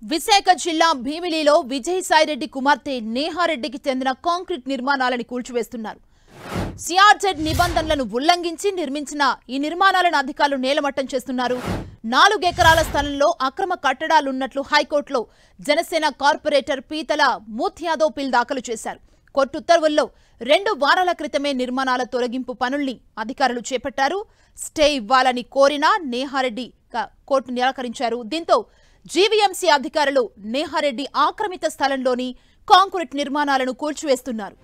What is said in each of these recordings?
విశాఖ జిల్లా భీమిలిలో విజయసాయిరెడ్డి కుమార్తె నేహారెడ్డికి చెందిన కాంక్రీట్ నిర్మాణాలను కూల్చివేస్తున్నారు. సిఆర్జెడ్ నిబంధనలను ఉల్లంఘించి నిర్మించిన ఈ నిర్మాణాలను అధికారులు నేలమట్టం చేస్తున్నారు. 4 ఎకరాల స్థలంలో అక్రమ కట్టడాలున్నట్లు హైకోర్టులో జనసేన కార్పొరేటర్ పీతల మూత్యాదో పిల్ దాఖలు చేశారు. కోర్టు ఉత్తర్వుల్లో 2 వారాల క్రితమే నిర్మాణాల తొలగింపు పనుల్ని అధికారులు చేపట్టారు. స్టే ఇవ్వాలని కోరినా నేహారెడ్డి కోర్టు నిరాకరించారు. దీంతో జీవీఎంసీ అధికారులు నేహారెడ్డి ఆక్రమిత స్థలంలోని కాంక్రీట్ నిర్మాణాలను కూల్చివేస్తున్నారు.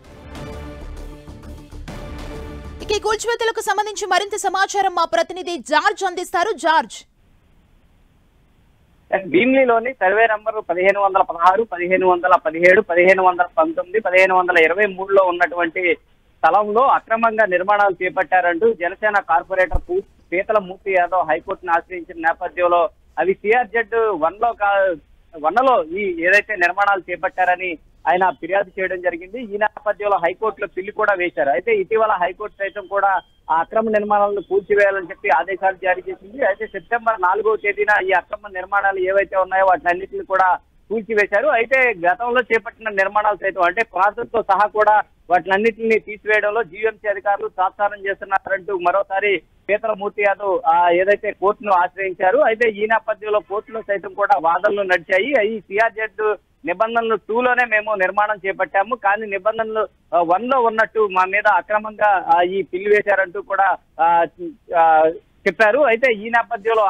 ఈ కూల్చివేతలకు సంబంధించి మరింత సమాచారం మా ప్రతినిధి జార్జ్ అందిస్తారు. జార్జ్, భీమిలిలోని సర్వే నంబర్ 1516, 1517, 1519, 1523లో ఉన్నటువంటి స్థలంలో అక్రమంగా నిర్మాణాలు చేపట్టారంటూ జనసేన కార్పొరేటర్ పీతల మూర్తి యాదవ్ హైకోర్టును ఆశ్రయించిన నేపథ్యంలో అవి సిఆర్జెడ్ 1లో ఈ ఏదైతే నిర్మాణాలు చేపట్టారని ఆయన ఫిర్యాదు చేయడం జరిగింది. ఈ నేపథ్యంలో హైకోర్టులో పిల్లి కూడా వేశారు. అయితే ఇటీవల హైకోర్టు సైతం కూడా ఆ అక్రమ నిర్మాణాలను కూల్చివేయాలని చెప్పి ఆదేశాలు జారీ చేసింది. అయితే సెప్టెంబర్ 4వ తేదీన ఈ అక్రమ నిర్మాణాలు ఏవైతే ఉన్నాయో వాటినన్నింటినీ కూడా కూల్చివేశారు. అయితే గతంలో చేపట్టిన నిర్మాణాలు సైతం అంటే ప్రాసెస్ తో సహా కూడా వాటినన్నింటినీ తీసివేయడంలో జీవీఎంసీ అధికారులు తాత్సారం చేస్తున్నారంటూ మరోసారి పీతల మూర్తి యాదవ్ ఏదైతే కోర్టును ఆశ్రయించారు. అయితే ఈ నేపథ్యంలో కోర్టులో సైతం కూడా వాదనలు నడిచాయి. ఈ సిఆర్జెడ్ నిబంధనలు 2లోనే మేము నిర్మాణం చేపట్టాము, కానీ నిబంధనలు 1లో ఉన్నట్టు మా మీద అక్రమంగా ఈ పిల్లి వేశారంటూ కూడా చెప్పారు. అయితే ఈ నేపథ్యంలో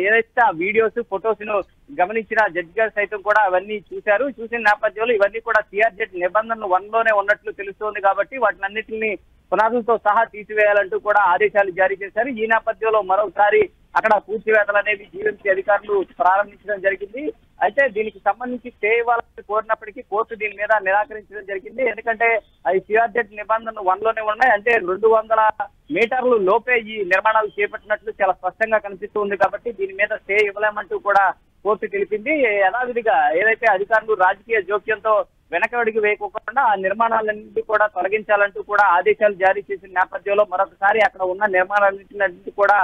ఏదైతే ఆ వీడియోస్ ఫొటోస్ ను గమనించిన జడ్జి గారు సైతం కూడా అవన్నీ చూశారు. చూసిన నేపథ్యంలో ఇవన్నీ కూడా సిఆర్జెడ్ నిబంధనలు 1లోనే ఉన్నట్లు తెలుస్తోంది కాబట్టి వాటినన్నింటినీ పునాదులతో సహా తీసివేయాలంటూ కూడా ఆదేశాలు జారీ చేశారు. ఈ నేపథ్యంలో మరోసారి అక్కడ కూల్చివేతలు అనేవి జీవీఎంసీ అధికారులు ప్రారంభించడం జరిగింది. అయితే దీనికి సంబంధించి స్టే ఇవ్వాలని కోరినప్పటికీ కోర్టు దీని మీద నిరాకరించడం జరిగింది. ఎందుకంటే అది సిఆర్జెడ్ నిబంధనలు 1లోనే ఉన్నాయి, అంటే 200 మీటర్లు లోపే ఈ నిర్మాణాలు చేపట్టినట్లు చాలా స్పష్టంగా కనిపిస్తుంది. కాబట్టి దీని మీద స్టే ఇవ్వలేమంటూ కూడా కోర్టు తెలిపింది. యథావిధిగా ఏదైతే అధికారులు రాజకీయ జోక్యంతో వెనకడుగు వేయకుండా ఆ నిర్మాణాలన్నింటినీ కూడా తొలగించాలంటూ కూడా ఆదేశాలు జారీ చేసిన నేపథ్యంలో మరొకసారి అక్కడ ఉన్న నిర్మాణాలన్నింటినీ కూడా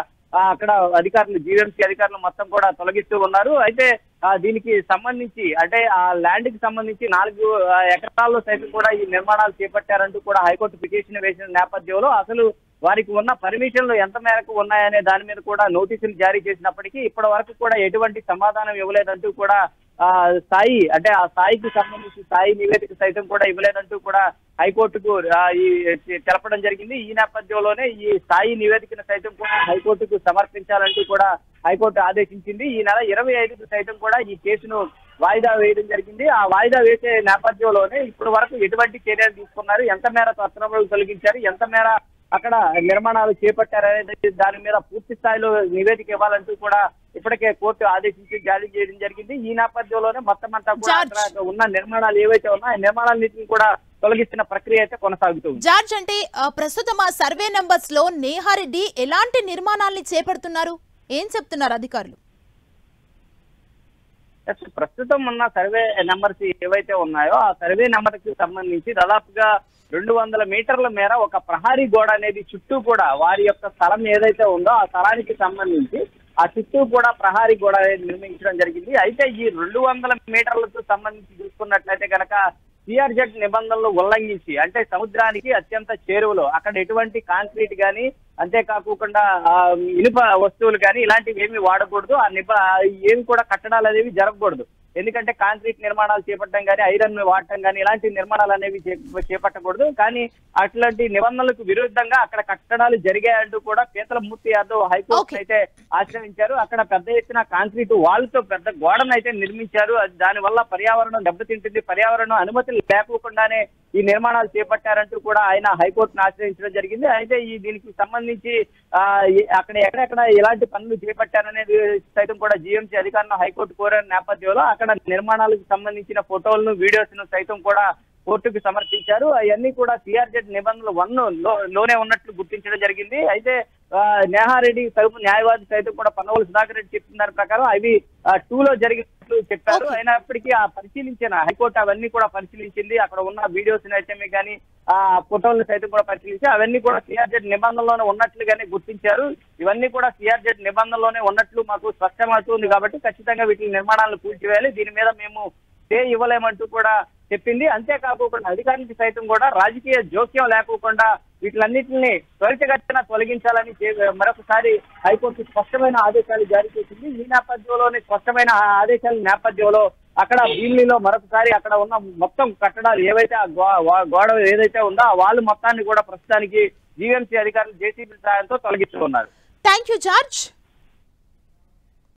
అక్కడ అధికారులు జీవీఎంసీ అధికారులు మొత్తం కూడా తొలగిస్తూ ఉన్నారు. అయితే దీనికి సంబంధించి అంటే ఆ ల్యాండ్ కి సంబంధించి 4 ఎకరాల్లో సైతం కూడా ఈ నిర్మాణాలు చేపట్టారంటూ కూడా హైకోర్టు పిటిషన్ వేసిన నేపథ్యంలో అసలు వారికి ఉన్న పర్మిషన్లు ఎంత మేరకు ఉన్నాయనే దాని మీద కూడా నోటీసులు జారీ చేసినప్పటికీ ఇప్పటి వరకు కూడా ఎటువంటి సమాధానం ఇవ్వలేదంటూ కూడా స్థాయి అంటే ఆ స్థాయికి సంబంధించి స్థాయి నివేదిక సైతం కూడా ఇవ్వలేదంటూ కూడా హైకోర్టుకు తెలపడం జరిగింది. ఈ నేపథ్యంలోనే ఈ స్థాయి నివేదికను సైతం కూడా హైకోర్టుకు సమర్పించాలంటూ కూడా హైకోర్టు ఆదేశించింది. ఈ నెల 25కు సైతం కూడా ఈ కేసును వాయిదా వేయడం జరిగింది. ఆ వాయిదా వేసే నేపథ్యంలోనే ఇప్పటి వరకు ఎటువంటి చర్యలు తీసుకున్నారు, ఎంత మేర అక్రమాలు తొలగించారు, ఎంత మేర అక్కడ నిర్మాణాలు చేపట్టారనేది దాని మీద పూర్తి స్థాయిలో నివేదిక ఇవ్వాలంటూ కూడా ఇప్పటికే కోర్టు ఆదేశించి జారీ చేయడం జరిగింది. ఈ నేపథ్యంలోనే మొత్తం అంతా కూడా ఉన్న నిర్మాణాలు ఏవైతే ఉన్నాయో ఆ నిర్మాణాలన్నింటినీ కూడా తొలగిస్తున్న ప్రక్రియ అయితే కొనసాగుతుంది. జార్జ్, అంటే ప్రస్తుతం ఆ సర్వే నంబర్స్ లో నేహారెడ్డి ఎలాంటి నిర్మాణాలని చేపడుతున్నారు, ఏం చెప్తున్నారు అధికారులు? ప్రస్తుతం ఉన్న సర్వే నెంబర్స్ ఏవైతే ఉన్నాయో ఆ సర్వే నెంబర్ కి సంబంధించి దాదాపుగా 200 మీటర్ల మేర ఒక ప్రహారీ గోడ అనేది చుట్టూ కూడా వారి యొక్క స్థలం ఏదైతే ఉందో ఆ స్థలానికి సంబంధించి ఆ చుట్టూ కూడా ప్రహారీ గోడ అనేది నిర్మించడం జరిగింది. అయితే ఈ 200 మీటర్లకు సంబంధించి చూసుకున్నట్లయితే కనుక సిఆర్జెడ్ నిబంధనలు ఉల్లంఘించి అంటే సముద్రానికి అత్యంత చేరువలో అక్కడ ఎటువంటి కాంక్రీట్ కానీ అంతేకాకుండా ఇనుప వస్తువులు కానీ ఇలాంటివి ఏమి వాడకూడదు, ఏమి కూడా కట్టడాలు అనేవి జరగకూడదు. ఎందుకంటే కాంక్రీట్ నిర్మాణాలు చేపట్టడం కానీ ఐరన్ వాడటం కానీ ఇలాంటి నిర్మాణాలు అనేవి చేపట్టకూడదు. కానీ అట్లాంటి నిబంధనలకు విరుద్ధంగా అక్కడ కట్టడాలు జరిగాయంటూ కూడా పీతల మూర్తి యాదవ్ హైకోర్టు అయితే ఆశ్రయించారు. అక్కడ పెద్ద ఎత్తున కాంక్రీట్ వాల్తో పెద్ద గోడను అయితే నిర్మించారు. దాని వల్ల పర్యావరణం దెబ్బతింటుంది, పర్యావరణం అనుమతులు లేకుండానే ఈ నిర్మాణాలు చేపట్టారంటూ కూడా ఆయన హైకోర్టును ఆశ్రయించడం జరిగింది. అయితే దీనికి సంబంధించి అక్కడ ఎక్కడెక్కడ ఎలాంటి పనులు చేపట్టారనేది సైతం కూడా జీఎంసీ అధికారులను హైకోర్టు కోరిన నేపథ్యంలో అక్కడ నిర్మాణాలకు సంబంధించిన ఫోటోలను వీడియోస్ ను సైతం కూడా కోర్టుకు సమర్పించారు. అవన్నీ కూడా సిఆర్జెడ్ నిబంధనలు 1లోనే ఉన్నట్లు గుర్తించడం జరిగింది. అయితే నేహారెడ్డి తరపు న్యాయవాది సైతం కూడా పన్నవోలు సుధాకర్ రెడ్డి చెప్తున్న ప్రకారం అవి 2లో జరిగిన ఉన్నట్లు చెప్పారు. అయినప్పటికీ ఆ పరిశీలించిన హైకోర్టు అవన్నీ కూడా పరిశీలించింది. అక్కడ ఉన్న వీడియోస్ అయితే కానీ ఆ ఫోటోలను సైతం కూడా పరిశీలించి అవన్నీ కూడా సిఆర్జెడ్ నిబంధనలోనే ఉన్నట్లుగానే గుర్తించారు. ఇవన్నీ కూడా సిఆర్జెడ్ నిబంధనలోనే ఉన్నట్లు మాకు స్పష్టమవుతుంది కాబట్టి ఖచ్చితంగా వీటి నిర్మాణాలను కూల్చివేయాలి, దీని మీద మేము స్టే ఇవ్వలేమంటూ కూడా చెప్పింది. అంతేకాకుండా అధికారులకి సైతం కూడా రాజకీయ జోక్యం లేకోకుండా వీటిలన్నింటినీ త్వరితగతిన తొలగించాలని మరొకసారి హైకోర్టు స్పష్టమైన ఆదేశాలు జారీ చేసింది. ఈ నేపథ్యంలోని స్పష్టమైన ఆదేశాల నేపథ్యంలో అక్కడ భీమిలిలో మరొకసారి అక్కడ ఉన్న మొత్తం కట్టడాలు ఏవైతే గోడ ఏదైతే ఉందో ఆ వాళ్ళు మొత్తాన్ని కూడా ప్రస్తుతానికి జీవీఎంసీ అధికారులు జేసీబీ సాయంతో తొలగిస్తున్నారు. Thank you George.